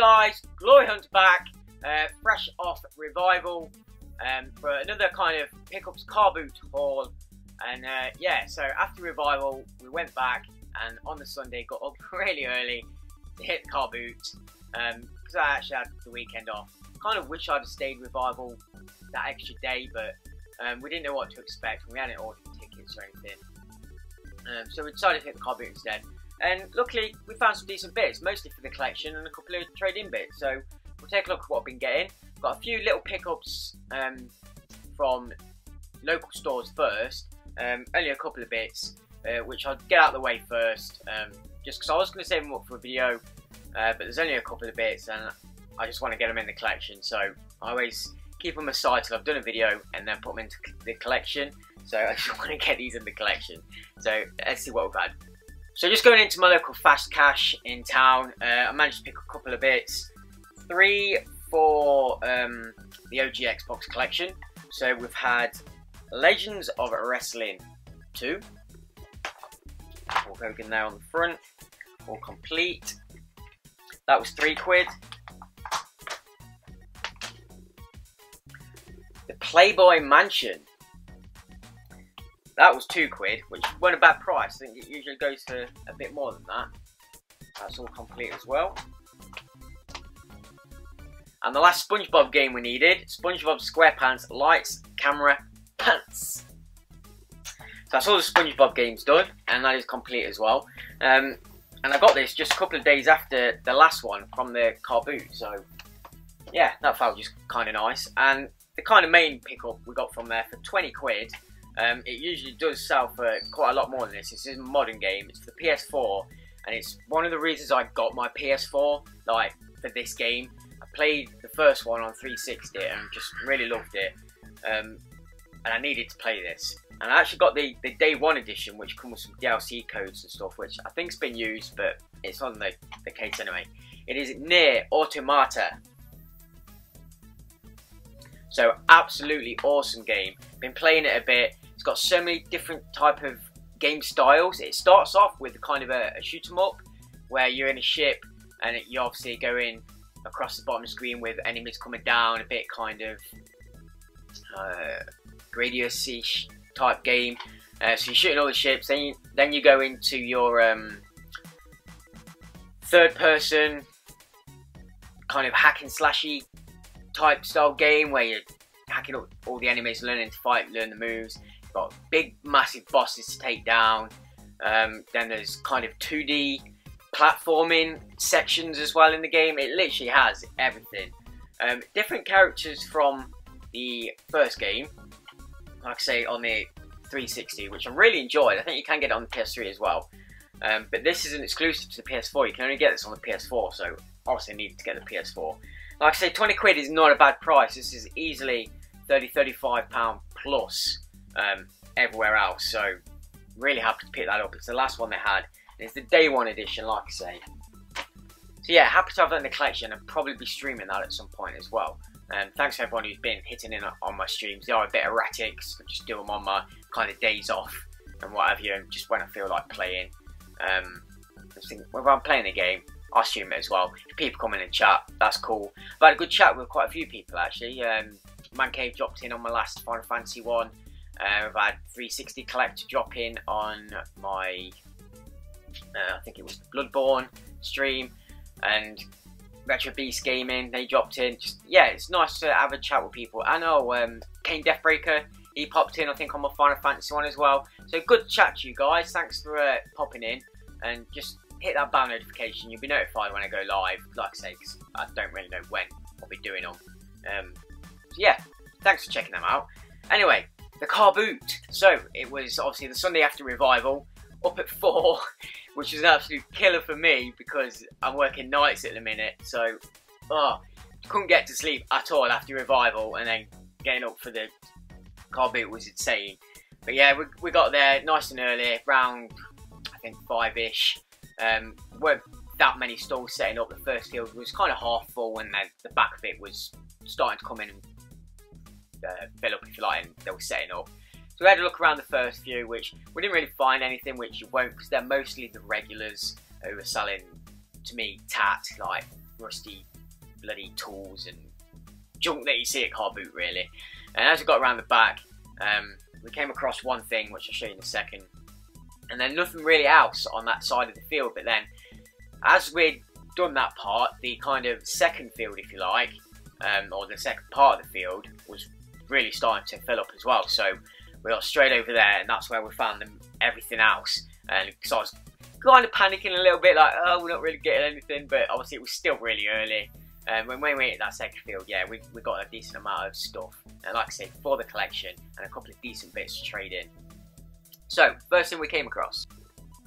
guys, Gloryhunter back, fresh off revival, for another kind of pickups Carboot haul. And yeah, so after revival we went back, and on the Sunday got up really early to hit Carboot, because I actually had the weekend off. Kind of wish I'd have stayed revival that extra day, but we didn't know what to expect. We hadn't ordered tickets or anything, so we decided to hit the Carboot instead. And luckily we found some decent bits, mostly for the collection and a couple of trade-in bits. So we'll take a look at what I've been getting. Got a few little pickups from local stores first. Only a couple of bits, which I'll get out of the way first, just because I was going to save them up for a video, but there's only a couple of bits and I just want to get them in the collection, so I always keep them aside till I've done a video and then put them into the collection. So I just want to get these in the collection. So let's see what we've had. So just going into my local fast cash in town, I managed to pick a couple of bits. 3 for the OG Xbox collection. So we've had Legends of Wrestling 2. All broken there on the front, all complete. That was £3. The Playboy Mansion. That was £2, which weren't a bad price. I think it usually goes for a bit more than that. That's all complete as well. And the last SpongeBob game we needed, SpongeBob SquarePants Lights, Camera, Pants. So that's all the SpongeBob games done, and that is complete as well. And I got this just a couple of days after the last one from the Carboot, so yeah, that felt just kind of nice. And the kind of main pickup we got from there for £20. It usually does sell for quite a lot more than this. This is a modern game. It's for the PS4, and it's one of the reasons I got my PS4, like, for this game. I played the first one on 360 and just really loved it, and I needed to play this. And I actually got the day one edition, which comes with some DLC codes and stuff, which I think's been used, but it's on the case anyway. It is Nier Automata. So absolutely awesome game. Been playing it a bit. It's got so many different type of game styles. It starts off with kind of a shoot 'em up, where you're in a ship and you obviously going across the bottom of the screen with enemies coming down, a bit kind of Gradius-ish type game. So you're shooting all the ships. Then you go into your third person kind of hack and slashy type style game, where you're hacking up all the enemies, learning to fight, learn the moves. You've got big massive bosses to take down. Then there's kind of 2D platforming sections as well in the game. It literally has everything. Different characters from the first game, like I say, on the 360, which I really enjoyed. I think you can get it on the PS3 as well. But this is an exclusive to the PS4. You can only get this on the PS4, so obviously I needed to get the PS4. Like I say, £20 is not a bad price. This is easily £30–35 plus everywhere else. So really happy to pick that up. It's the last one they had. It's the day one edition, like I say. So yeah, happy to have that in the collection, and probably be streaming that at some point as well. Thanks to everyone who's been hitting in on my streams. They are a bit erratic, so I just do them on my kind of days off and what have you, and just when I feel like playing. When I'm playing the game, I stream it as well. If people come in and chat, that's cool. I've had a good chat with quite a few people actually. Man Cave dropped in on my last Final Fantasy one. I've had 360 Collector drop in on my, I think it was Bloodborne stream, and Retro Beast Gaming, they dropped in. Just, yeah, it's nice to have a chat with people. I know Kane Deathbreaker, he popped in I think on my Final Fantasy one as well. So good chat to you guys. Thanks for popping in, and just hit that bell notification. You'll be notified when I go live, like I say, because I don't really know when I'll be doing them. So yeah, thanks for checking them out. Anyway, the Carboot. So it was obviously the Sunday after revival, up at 4, which was an absolute killer for me because I'm working nights at the minute. So couldn't get to sleep at all after revival, and then getting up for the Carboot was insane. But yeah, we got there nice and early, around I think 5ish. Weren't that many stalls setting up. The first field was kind of half full, and then the back of it was starting to come in and fill up, if you like, and they were setting up. So we had a look around the first few, which we didn't really find anything, which you won't, because they're mostly the regulars who are selling, to me, tat, like rusty bloody tools and junk that you see at Carboot, really. And as we got around the back, we came across one thing, which I'll show you in a second. And then nothing really else on that side of the field. But then, as we'd done that part, the kind of second field, if you like, or the second part of the field, was really starting to fill up as well. So we got straight over there, and that's where we found everything else. And because I was kind of panicking a little bit, like, oh, we're not really getting anything, but obviously it was still really early. When we hit that second field, yeah, we got a decent amount of stuff, and like I say, for the collection, and a couple of decent bits to trade in. So, first thing we came across.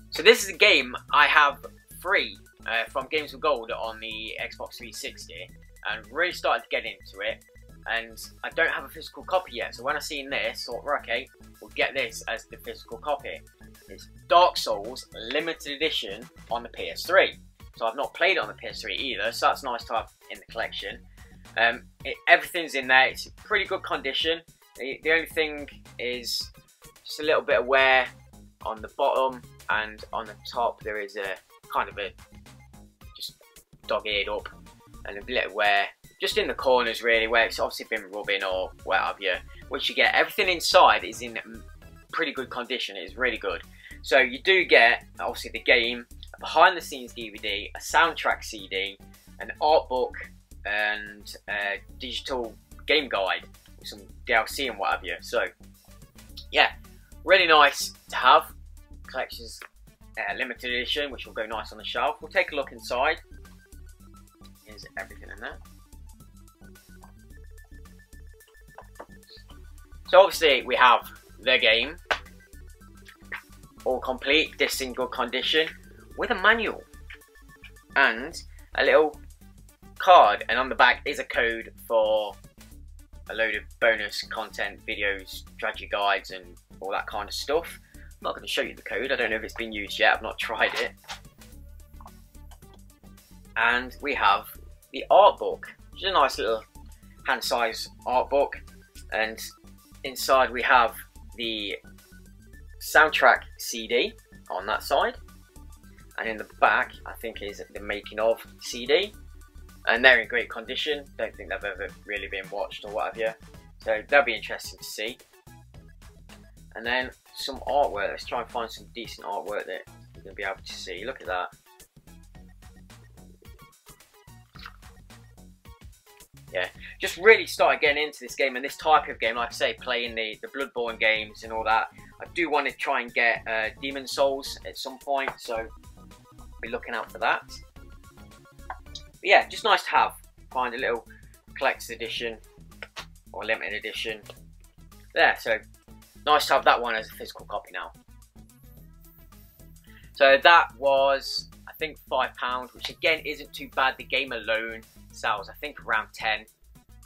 So this is a game I have free from Games with Gold on the Xbox 360, and really started to get into it. And I don't have a physical copy yet, so when I seen this, I thought, okay, we'll get this as the physical copy. It's Dark Souls Limited Edition on the PS3. So I've not played it on the PS3 either, so that's nice to have in the collection. Everything's in there, it's in pretty good condition. The only thing is just a little bit of wear on the bottom, and on the top there is a kind of a just dog-eared up, and a bit of wear just in the corners really, where it's obviously been rubbing or what have you. Which you get, everything inside is in pretty good condition, it is really good. So you do get, obviously, the game, a behind the scenes DVD, a soundtrack CD, an art book, and a digital game guide with some DLC and what have you. So yeah, really nice to have. Collector's limited edition, which will go nice on the shelf. We'll take a look inside. Here's everything in there. So obviously we have the game, all complete, disc in good condition, with a manual and a little card, and on the back is a code for a load of bonus content, videos, strategy guides and all that kind of stuff. I'm not going to show you the code, I don't know if it's been used yet, I've not tried it. And we have the art book, which is a nice little hand size art book, and inside we have the soundtrack CD on that side, and in the back I think is the making of CD, and they're in great condition. Don't think they've ever really been watched or what have you, so that'll be interesting to see. And then some artwork. Let's try and find some decent artwork that you're going to be able to see. Look at that. Yeah, just really started getting into this game and this type of game. Like I say, playing the Bloodborne games and all that. I do want to try and get Demon Souls at some point, so I'll be looking out for that. But yeah, just nice to have. Find a little collector's edition or limited edition there. So nice to have that one as a physical copy now. So that was, I think, £5, which again isn't too bad. The game alone sells, I think, around 10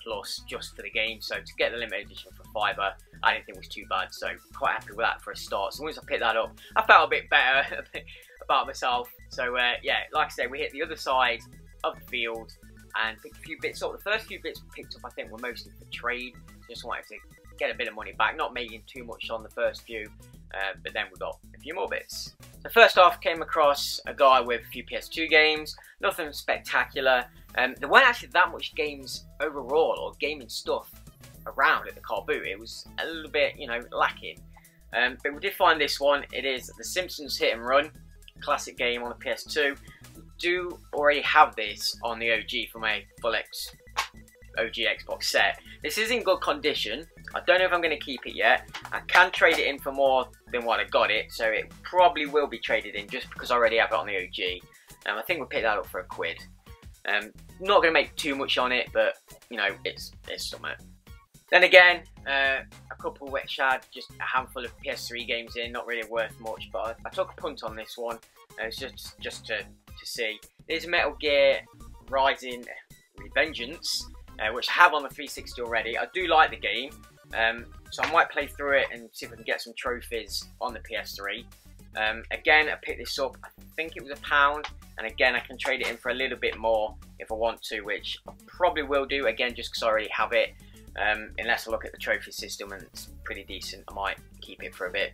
plus just for the game. So to get the limited edition for £5, I didn't think was too bad. So quite happy with that for a start. So once I picked that up, I felt a bit better about myself. So yeah, like I say, we hit the other side of the field and picked a few bits up. The first few bits we picked up, I think, were mostly for trade. Just wanted to get a bit of money back, not making too much on the first few, but then we got a few more bits. So first off, came across a guy with a few PS2 games, nothing spectacular. There weren't actually that much games overall, or gaming stuff around at the Carboot. It was a little bit, you know, lacking. But we did find this one. It is The Simpsons Hit and Run, classic game on the PS2. We do already have this on the OG from a full OG Xbox set. This is in good condition. I don't know if I'm going to keep it yet. I can trade it in for more than what I got it, so it probably will be traded in just because I already have it on the OG. I think we'll pick that up for £1. Not going to make too much on it, but you know, it's something. Then again, a couple which had just a handful of PS3 games in, not really worth much, but I took a punt on this one. It's just to see. There's Metal Gear Rising Revengeance, which I have on the 360 already. I do like the game, so I might play through it and see if I can get some trophies on the PS3. Again, I picked this up, I think it was £1, and again I can trade it in for a little bit more if I want to, which I probably will do, again just because I already have it. Unless I look at the trophy system and it's pretty decent, I might keep it for a bit.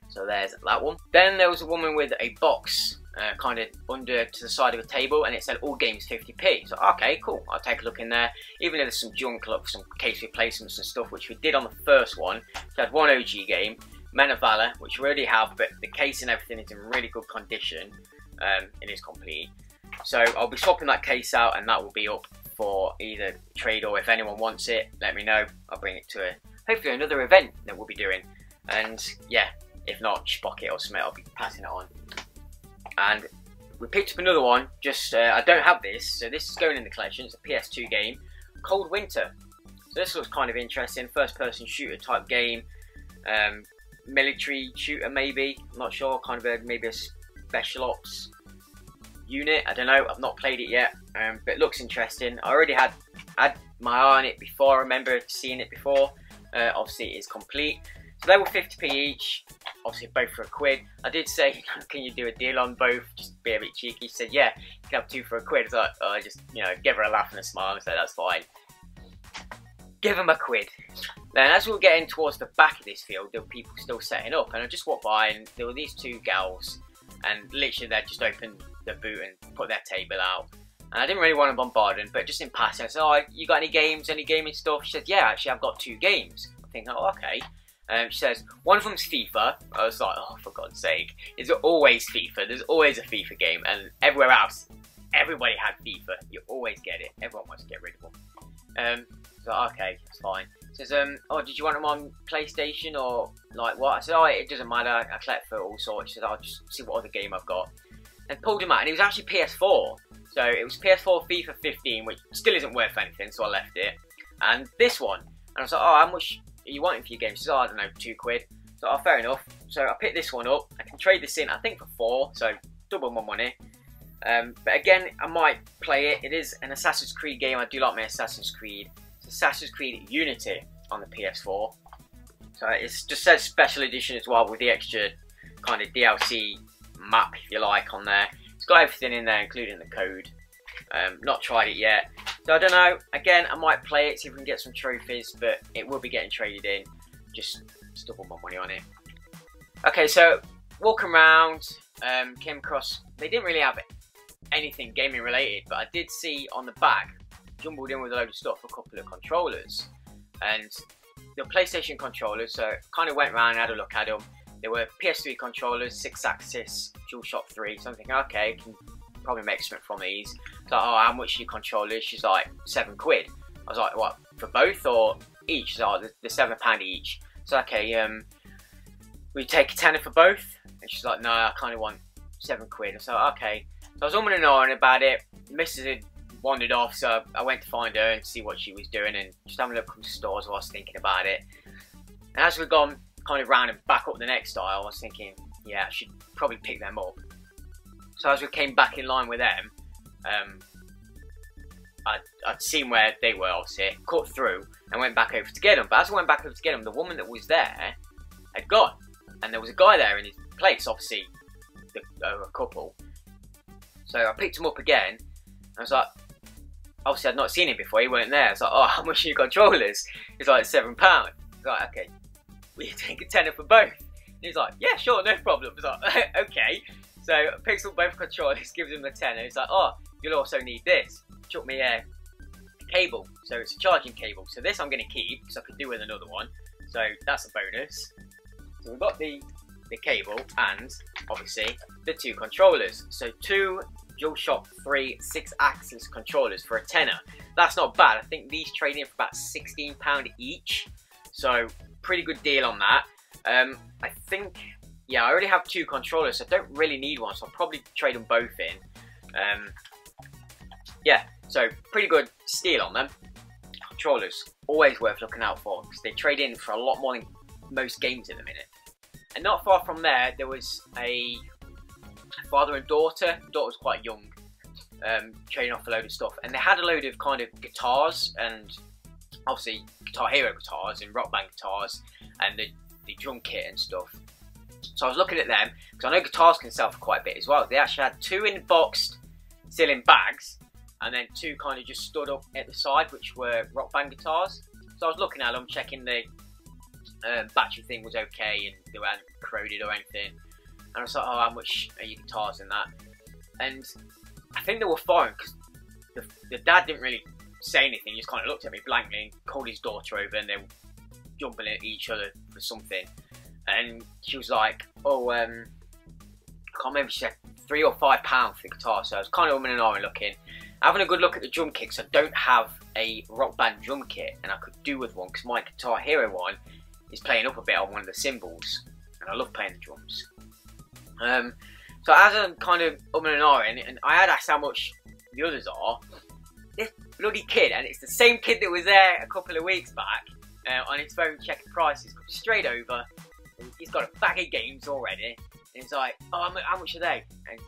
So there's that one. Then there was a woman with a box kind of under to the side of a table, and it said all games 50p. So okay, cool, I'll take a look in there. Even though there's some junk, like some case replacements and stuff, which we did on the first one. So I had one OG game, Men of Valor, which we already have, but the case and everything is in really good condition. It is complete. So I'll be swapping that case out, and that will be up for either trade, or if anyone wants it, let me know. I'll bring it to hopefully another event that we'll be doing. And yeah, if not, Spocket or something, I'll be passing it on. And we picked up another one, just, I don't have this, so this is going in the collection. It's a PS2 game, Cold Winter. So this looks kind of interesting, first person shooter type game, military shooter maybe, I'm not sure, kind of maybe a special ops unit, I don't know, I've not played it yet, but it looks interesting. I already had my eye on it before, I remember seeing it before. Obviously it is complete. So they were 50p each, obviously both for £1. I did say, can you do a deal on both, just be a bit cheeky. She said, yeah, you can have 2 for £1. So I just, you know, give her a laugh and a smile and said, that's fine. Give them £1. Then as we were getting towards the back of this field, there were people still setting up, and I just walked by and there were these 2 gals, and literally they just opened the boot and put their table out. And I didn't really want to bombard them, but just in passing, I said, oh, you got any games, any gaming stuff? She said, yeah, actually I've got 2 games. I'm thinking, oh, okay. She says, one of them's FIFA. I was like, oh, for God's sake. It's always FIFA. There's always a FIFA game. And everywhere else, everybody had FIFA. You always get it. Everyone wants to get rid of them. So, okay, that's fine. She says, oh, did you want them on PlayStation or like what? I said, oh, it doesn't matter. I collect for all sorts. She said, I'll just see what other game I've got. And pulled him out. And it was actually PS4. So it was PS4 FIFA 15, which still isn't worth anything. So I left it. And this one. And I was like, oh, how much are you wanting for your game? She said, oh, I don't know, £2. So, oh, fair enough. So I picked this one up. I can trade this in, I think, for 4, so double my money. But again, I might play it. It is an Assassin's Creed game. I do like my Assassin's Creed. It's Assassin's Creed Unity on the PS4. So it just says Special Edition as well, with the extra kind of DLC map, if you like, on there. It's got everything in there, including the code. Not tried it yet. So I don't know, again, I might play it, see if we can get some trophies, but it will be getting traded in. Just double my money on it. Okay, so walking around, came across, they didn't really have anything gaming related, but I did see on the back, jumbled in with a load of stuff, a couple of controllers. And the PlayStation controllers, so kind of went around and had a look at them. There were PS3 controllers, 6-axis, DualShock 3, so I'm thinking, okay, can probably make something from these. So, oh, how much are your controllers? She's like, £7. I was like, what, for both or each? She's like, they're £7 each. So, okay, we take a tenner for both? And she's like, no, I kind of want £7. So, okay. So I was umming and ahhing about it. Mrs. had wandered off, so I went to find her and see what she was doing, and just having a look at the stores while I was thinking about it. And as we've gone kind of round and back up the next aisle, I was thinking, yeah, I should probably pick them up. So as we came back in line with them, I'd seen where they were, obviously, cut through and went back over to get them. But as I went back over to get them, the woman that was there had gone. And there was a guy there in his place, obviously, a couple. So I picked him up again. I was like, obviously I'd not seen him before, he weren't there. I was like, oh, how much are your controllers? He's like, £7. I was like, okay, will you take a tenner for both? And he's like, yeah, sure, no problem. I was like, okay. So I picks up both controllers, gives him a tenner. He's like, oh, you'll also need this. Chuck me a cable. So it's a charging cable. So this I'm going to keep, because I could do with another one. So that's a bonus. So we've got the cable and, obviously, the 2 controllers. So 2 DualShock 3 6-axis controllers for a tenner. That's not bad. I think these trade in for about £16 each. So pretty good deal on that. I think, yeah, I already have 2 controllers, so I don't really need one, so I'll probably trade them both in. Yeah, so pretty good steal on them. Controllers, always worth looking out for, because they trade in for a lot more than most games in a minute. And not far from there, there was a father and daughter. The daughter was quite young, trading off a load of stuff, and they had a load of kind of guitars, and obviously Guitar Hero guitars and Rock Band guitars, and the drum kit and stuff. So I was looking at them, because I know guitars can sell for quite a bit as well. They actually had 2 in boxed, still in bags, and then 2 kind of just stood up at the side, which were Rock Band guitars. So I was looking at them, checking the battery thing was okay, and they weren't corroded or anything. And I was like, oh, how much are your guitars in that? and I think they were fine because the dad didn't really say anything. He just kind of looked at me blankly and called his daughter over, and they were jumping at each other for something. And she was like, "Oh, I can't remember. She said £3 or £5 for the guitar." So I was kind of umming and ahhing looking, having a good look at the drum kits. I don't have a Rock Band drum kit, and I could do with one because my Guitar Hero one is playing up a bit on one of the cymbals, and I love playing the drums. So as I'm kind of umming and ahhing, and I had asked how much the others are, this bloody kid, and it's the same kid that was there a couple of weeks back, on his phone checking prices, comes straight over. He's got a bag of games already, and he's like, "Oh, how much are they?" And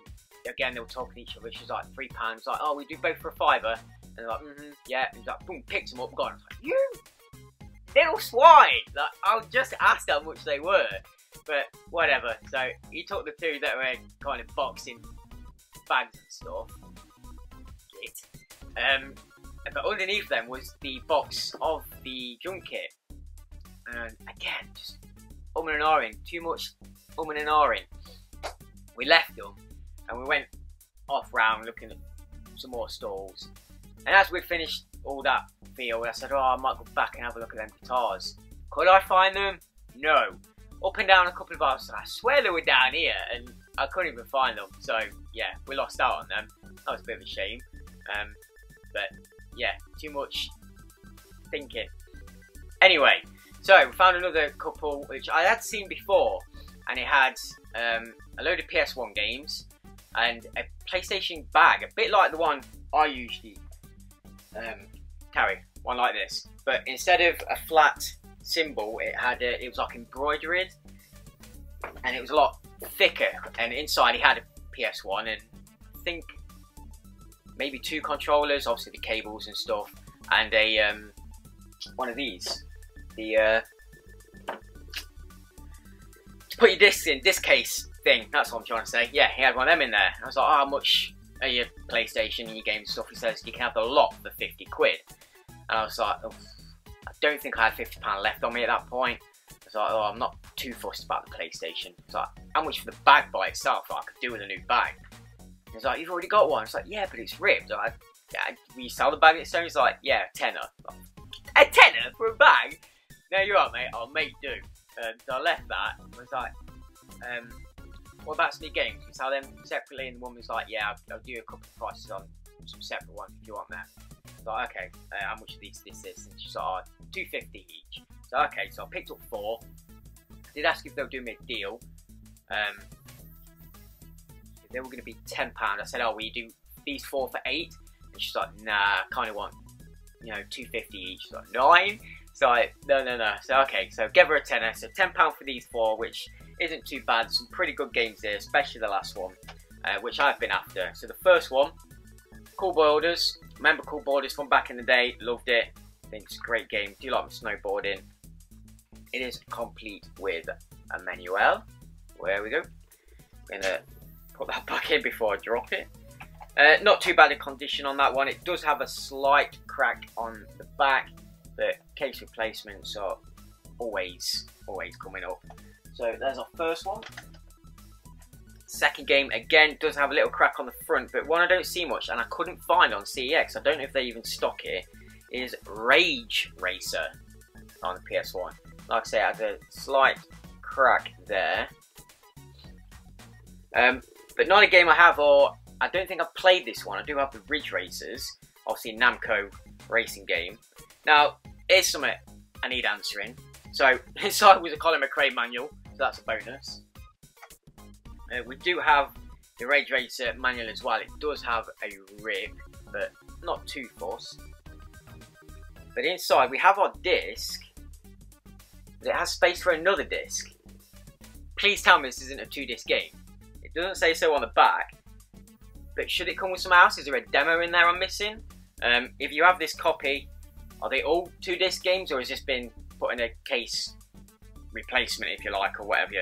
again, they were talking to each other. She's like, £3. Like, "Oh, we do both for a £5." And they're like, yeah. And he's like, boom, picks them up and gone. I was like, "You little swine!" Like, I just asked how much they were, but whatever. So he took the two that were kind of boxing bags and stuff. But underneath them was the box of the drum kit, and again, just umming and ahhing, too much umming and ahhing. We left them and we went off round looking at some more stalls, and as we'd finished all that field, I said, "Oh, I might go back and have a look at them guitars." Could I find them? No. Up and down a couple of bars, I swear they were down here, and I couldn't even find them. So yeah, we lost out on them. That was a bit of a shame. But yeah, too much thinking. Anyway, so we found another couple which I had seen before, and it had a load of PS1 games and a PlayStation bag, a bit like the one I usually carry, one like this. But instead of a flat symbol, it was like embroidered, and it was a lot thicker. And inside, he had a PS1, and I think maybe 2 controllers, obviously the cables and stuff, and a one of these, the to put your discs in, disc case thing. That's what I'm trying to say. Yeah, he had one of them in there. I was like, "Oh, how much are your PlayStation and your games and stuff?" He says, "You can have the lot for £50." And I was like, "Oh, I don't think I had £50 left on me at that point." I was like, "Oh, I'm not too fussed about the PlayStation." It's like, "How much for the bag by itself? I could do with a new bag." He's like, "You've already got one." It's like, "Yeah, but it's ripped." I'm like, "Yeah, will you sell the bag itself?" He's like, "Yeah, £10. Like, a tenner for a bag? No, you're right, mate. I'll make do. So I left that. I was like, "What about some games? You sell them separately?" And the woman was like, "Yeah, I'll do a couple of prices on some separate ones if you want that." I was like, "Okay, how much are these, this?" And she's like, "Oh, £2.50 each." So okay, so I picked up 4. I did ask if they were doing me a deal. They were going to be £10. I said, "Oh, will you do these 4 for 8? And she's like, "Nah, I kind of want, £2.50 each." She's like, "9?" So I, no. So okay, so give her a tenner. So £10 for these 4, which isn't too bad. Some pretty good games there, especially the last one, which I've been after. So the first one, Cool Borders. Remember Cool Borders from back in the day? Loved it. I think it's a great game. Do you like snowboarding? It is complete with a manual. There we go. I'm gonna put that back in before I drop it. Not too bad a condition on that one. It does have a slight crack on the back, but case replacements are always coming up. So there's our first one. Second game, again, does have a little crack on the front, but one I don't see much, and I couldn't find on CEX, I don't know if they even stock it, is Rage Racer on the PS1. Like I say, it has a slight crack there. But not a game I have, or I don't think I've played this one. I do have the Ridge Racers, obviously Namco racing game. Now, here's something I need answering. So, inside was a Colin McRae manual, so that's a bonus. We do have the Rage Racer manual as well. It does have a rip, but not too fussed. But inside we have our disc, but it has space for another disc. Please tell me this isn't a 2-disc game. It doesn't say so on the back, but should it come with something else? Is there a demo in there I'm missing? If you have this copy, are they all 2-disc games, or has this been put in a case replacement, if you like, or whatever?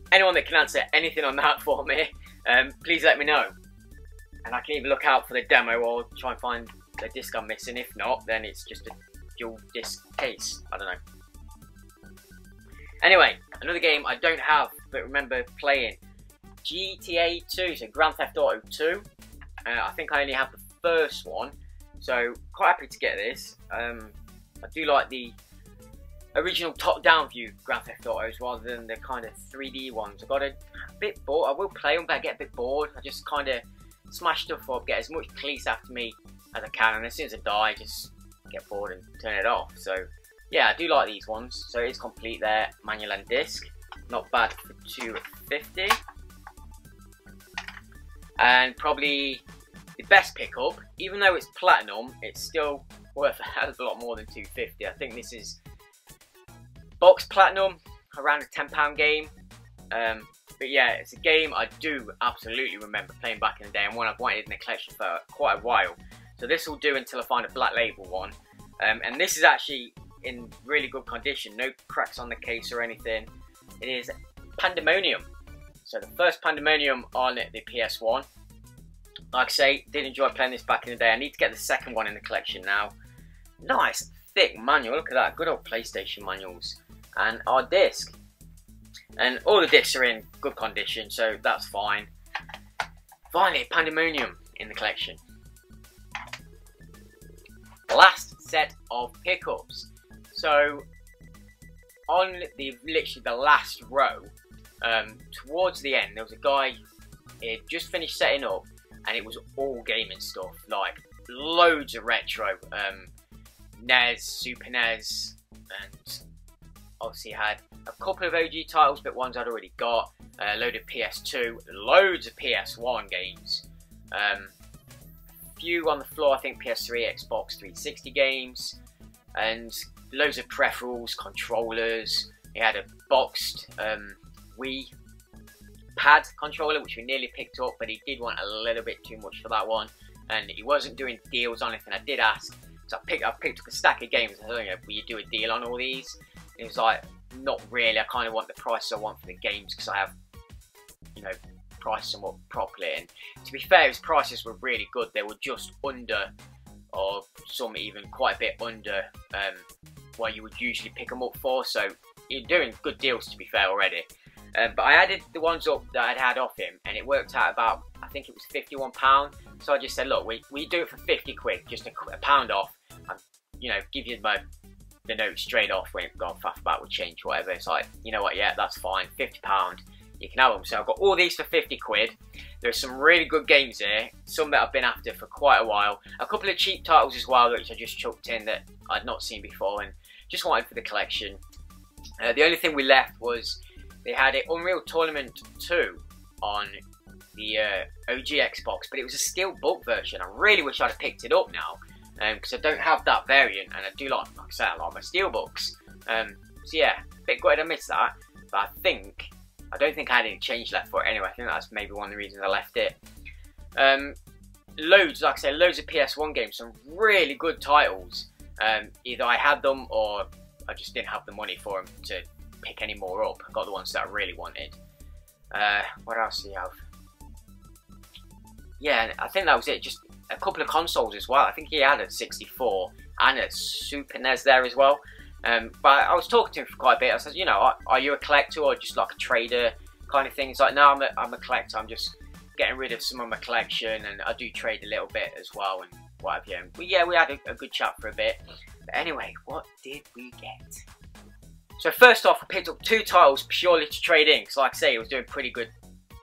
Anyone that can answer anything on that for me, please let me know. And I can either look out for the demo or try and find the disc I'm missing. If not, then it's just a dual disc case. I don't know. Anyway, another game I don't have, but remember playing. GTA 2, so Grand Theft Auto 2. I think I only have the first one, so quite happy to get this. I do like the original top-down view Grand Theft Autos rather than the kind of 3D ones. I got a bit bored. I will play them, but I get a bit bored. I just kind of smash stuff up, get as much police after me as I can, and as soon as I die, just get bored and turn it off. So yeah, I do like these ones. So it's complete there, manual and disc. Not bad for $2.50. And probably the best pickup, even though it's platinum, it's still worth a hell of a lot more than $2.50. I think this is box platinum, around a £10 game. But yeah, it's a game I do absolutely remember playing back in the day, and one I've wanted in the collection for quite a while. So this will do until I find a black label one. And this is actually in really good condition, no cracks on the case or anything. It is Pandemonium. So the first Pandemonium on the PS1. Like I say, did enjoy playing this back in the day. I need to get the second one in the collection now. Nice, thick manual. Look at that, good old PlayStation manuals. And our disc. And all the discs are in good condition, so that's fine. Finally, Pandemonium in the collection. Last set of pickups. So, on literally the last row, towards the end, there was a guy, he had just finished setting up, and it was all gaming stuff, like loads of retro, NES, Super NES, and obviously had a couple of OG titles, but ones I'd already got, a load of PS2, loads of PS1 games, few on the floor, I think PS3, Xbox 360 games, and loads of peripherals, controllers. He had a boxed Wii pad controller, which we nearly picked up, but he did want a little bit too much for that one, and he wasn't doing deals on anything. I did ask, so I picked up a stack of games. I said, will you do a deal on all these? And he was like, not really. I kind of want the price I want for the games, because I have, you know, priced them up properly. And to be fair, his prices were really good. They were just under, or some even quite a bit under what you would usually pick them up for. So you're doing good deals, to be fair, already. But I added the ones up that I'd had off him, and it worked out about, I think it was £51. So I just said, look, we do it for 50 quid, just a pound off, and, you know, give you the note straight off when it got faff about with change, whatever. It's like, you know what, yeah, that's fine, £50, you can have them. So I've got all these for 50 quid. There's some really good games here, some that I've been after for quite a while. A couple of cheap titles as well, which I just chucked in that I'd not seen before and just wanted for the collection. The only thing we left was they had an Unreal Tournament 2 on the OG Xbox, but it was a steel book version. I really wish I'd have picked it up now, because I don't have that variant, and I do like I say, I like my steel books. So yeah, a bit gutted I missed that, but I don't think I had any change left for it anyway. I think that's maybe one of the reasons I left it. Loads, like I said, loads of PS1 games, some really good titles. Either I had them or I just didn't have the money for them to pick any more up. I got the ones that I really wanted. What else do you have? Yeah, I think that was it. Just a couple of consoles as well. I think he had a 64 and a Super NES there as well. But I was talking to him for quite a bit. I said, you know, are you a collector or just like a trader kind of thing? He's like, no, I'm a collector. I'm just getting rid of some of my collection, and I do trade a little bit as well and what have you. But yeah, we had a good chat for a bit. But anyway, what did we get? So first off, I picked up 2 titles purely to trade in, because like I say, it was doing pretty good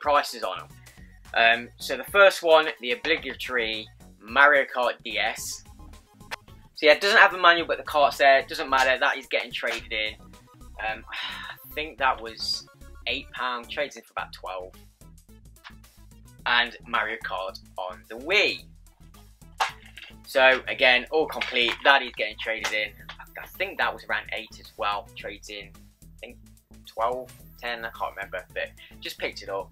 prices on them. So the first one, the obligatory Mario Kart DS. So yeah, it doesn't have a manual, but the cart's there. It doesn't matter, that is getting traded in. I think that was £8, trades in for about 12. And Mario Kart on the Wii. So again, all complete, that is getting traded in. I think that was around 8 as well, trades in, I think 12, 10, I can't remember, but just picked it up.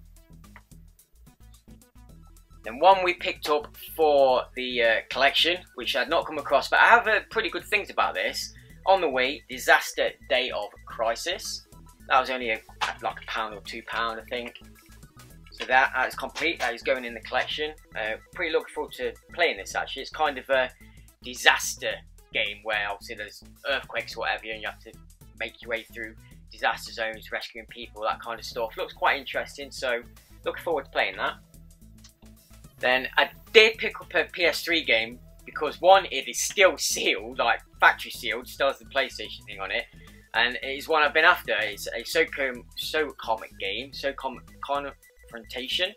Then one we picked up for the collection, which I'd not come across, but I have pretty good things about this. On the Wii, Disaster Day of Crisis. That was only like £1 or £2, I think. So that is complete, that is going in the collection. Pretty looking forward to playing this actually. It's kind of a disaster game where obviously there's earthquakes or whatever, and you have to make your way through disaster zones, rescuing people, that kind of stuff. Looks quite interesting, so looking forward to playing that. Then I did pick up a PS3 game because one, it is still sealed, like factory sealed, still has the PlayStation thing on it, and it is one I've been after. It's a comic game, confrontation.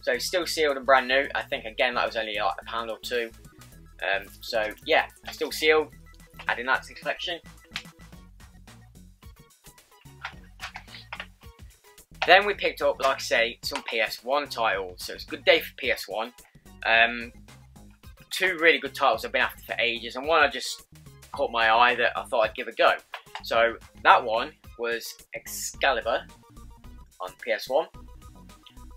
So still sealed and brand new. I think again that was only like £1 or £2. So yeah, still sealed. Adding that to the collection. Then we picked up, like I say, some PS1 titles. So it's a good day for PS1. Two really good titles I've been after for ages, and one I just caught my eye that I thought I'd give a go. So that one was Excalibur on PS1.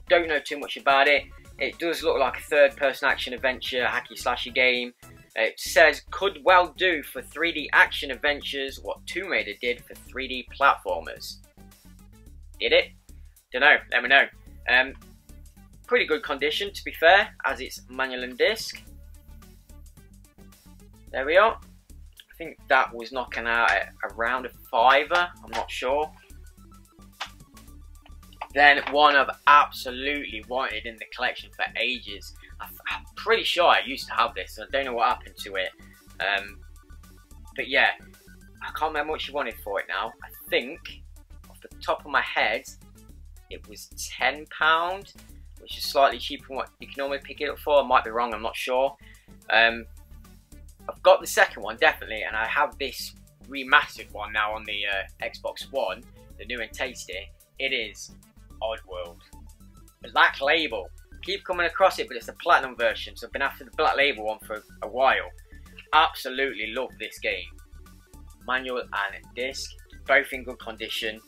Don't know too much about it. It does look like a third-person action adventure, hacky-slashy game. It says could well do for 3D action adventures what Tomb Raider did for 3D platformers. Did it? Dunno, let me know. Pretty good condition, to be fair, as it's manual and disc. There we are. I think that was knocking out at around a £5, I'm not sure. Then one I've absolutely wanted in the collection for ages. I'm pretty sure I used to have this, and I don't know what happened to it. But yeah, I can't remember what you wanted for it now. I think, off the top of my head, it was £10, which is slightly cheaper than what you can normally pick it up for. I might be wrong, I'm not sure. I've got the second one, definitely, and I have this remastered one now on the Xbox One, the new and tasty. It is Oddworld. Black Label. Keep coming across it, but it's the Platinum version, so I've been after the Black Label one for a while. Absolutely love this game. Manual and disc, both in good condition.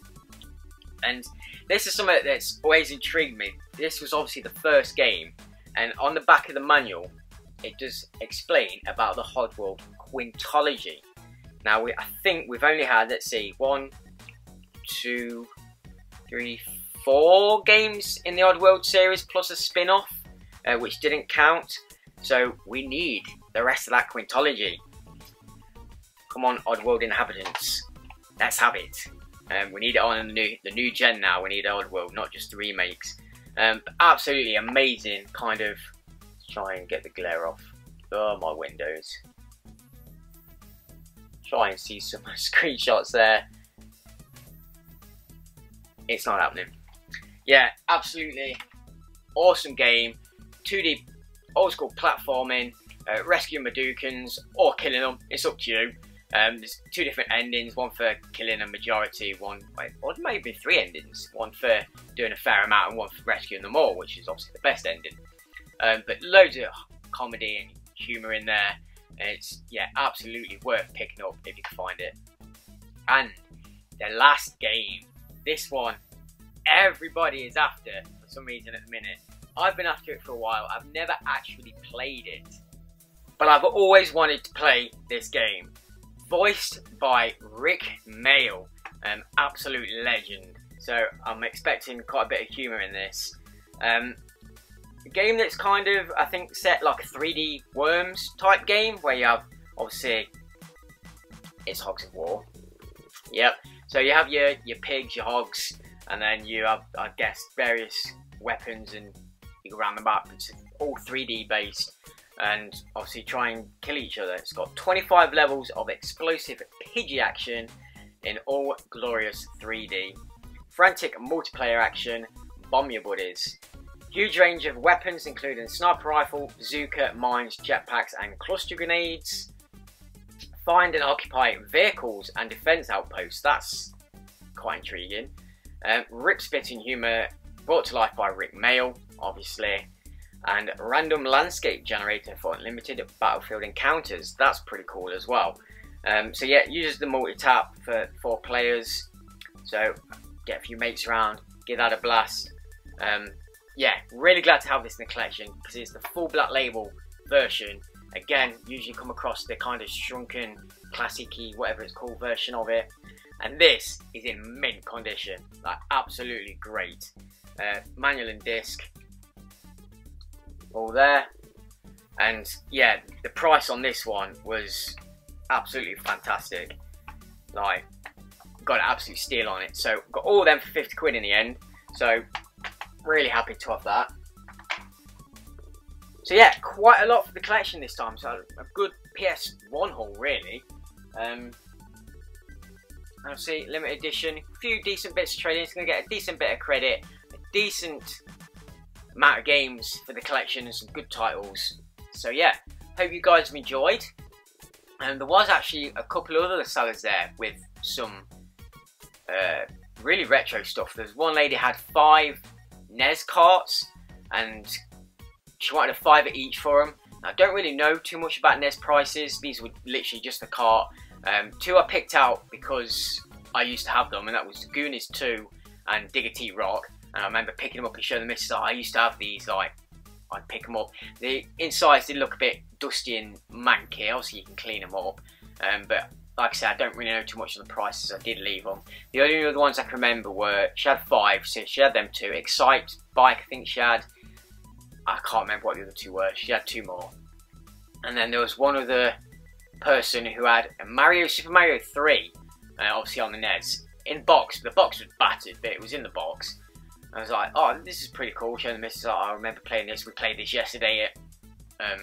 And this is something that's always intrigued me. This was obviously the first game, and on the back of the manual, it does explain about the Oddworld quintology. Now, I think we've only had, let's see, 1, 2, 3, 4 games in the Oddworld series, plus a spin-off, which didn't count. So we need the rest of that quintology. Come on, Oddworld inhabitants, let's have it. We need it on the new gen now. We need Oddworld, not just the remakes. Absolutely amazing kind of. Try and get the glare off. Oh, my windows. Try and see some screenshots there. It's not happening. Yeah, absolutely awesome game. 2D old school platforming. Rescue Madookans or killing them. It's up to you. There's 2 different endings. One for killing a majority. Or maybe 3 endings. One for doing a fair amount and one for rescuing them all, which is obviously the best ending. But loads of comedy and humour in there. And it's, yeah, absolutely worth picking up if you can find it. And the last game. This one, everybody is after for some reason at the minute. I've been after it for a while. I've never actually played it. But I've always wanted to play this game. Voiced by Rick Mail. An absolute legend. So I'm expecting quite a bit of humour in this. A game that's kind of, I think, set like a 3D Worms type game, where you have, obviously, it's Hogs of War. Yep. So you have your pigs, your hogs, and then you have, I guess, various weapons, and you go around the map. It's all 3D based, and obviously try and kill each other. It's got 25 levels of explosive Pidgey action in all glorious 3D. Frantic multiplayer action, bomb your buddies. Huge range of weapons, including sniper rifle, bazooka, mines, jetpacks, and cluster grenades. Find and occupy vehicles and defense outposts. That's quite intriguing. Rip-spitting humour brought to life by Rick Mail, obviously. And random landscape generator for unlimited battlefield encounters. That's pretty cool as well. So yeah, it uses the multi-tap for 4 players. So get a few mates around, give that a blast. Yeah, really glad to have this in the collection because it's the full Black Label version. Again, usually come across the kind of shrunken, classic-y, whatever it's called, version of it. And this is in mint condition, like absolutely great. Manual and disc, all there. And yeah, the price on this one was absolutely fantastic. Like, got an absolute steal on it. So got all of them for 50 quid in the end. So really happy to have that. So yeah, quite a lot for the collection this time. So a good PS1 haul, really. Obviously, limited edition, a few decent bits of trading. It's going to get a decent bit of credit, a decent amount of games for the collection, and some good titles. So yeah, hope you guys have enjoyed. And there was actually a couple of other sellers there with some really retro stuff. There's one lady had 5 NES carts, and she wanted a $5 each for them. Now, I don't really know too much about NES prices. These were literally just the cart. 2 I picked out because I used to have them, and that was Goonies 2 and Digger T Rock. And I remember picking them up and showing the missus, I used to have these, like, I'd pick them up. The insides did look a bit dusty and manky. Obviously, you can clean them up. But like I said, I don't really know too much of the prices. I did leave them. The only other ones I can remember were, she had 5, so she had them 2. Excite Bike, I think she had. I can't remember what the other 2 were. She had 2 more. And then there was one other person who had a Super Mario 3, obviously on the NES, in box. The box was battered, but it was in the box. I was like, oh, this is pretty cool. Showing the missus, oh, I remember playing this. We played this yesterday at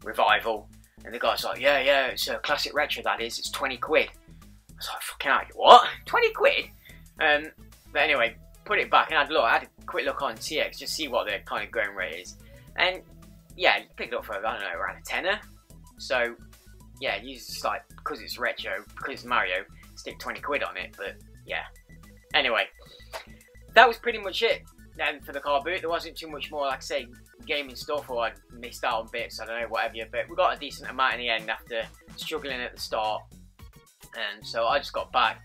Revival. And the guy's like, yeah, it's a classic retro, that is. It's 20 quid. I was like, fucking hell, what? 20 quid? But anyway, put it back and I had a quick look on TX, just see what the kind of going rate is. And yeah, you pick it up for, I don't know, around a tenner. So yeah, you just like, because it's retro, because it's Mario, stick 20 quid on it. But yeah. Anyway, that was pretty much it then for the Carboot. There wasn't too much more, like I say, gaming stuff, or I missed out on bits, I don't know, whatever. But we got a decent amount in the end after struggling at the start. And so I just got back,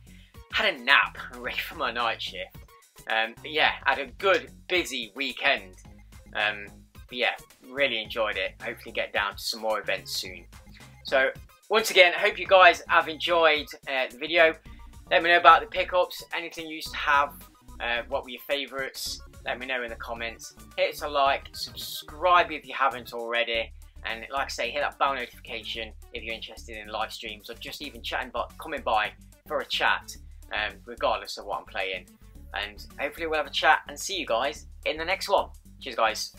had a nap, and ready for my night shift. But yeah, had a good, busy weekend. But yeah, really enjoyed it. Hopefully get down to some more events soon. So once again, I hope you guys have enjoyed the video. Let me know about the pickups, anything you used to have, what were your favourites. Let me know in the comments. Hit a like, subscribe if you haven't already, and like I say, hit that bell notification if you're interested in live streams, or just even coming by for a chat, regardless of what I'm playing. And hopefully we'll have a chat and see you guys in the next one. Cheers guys.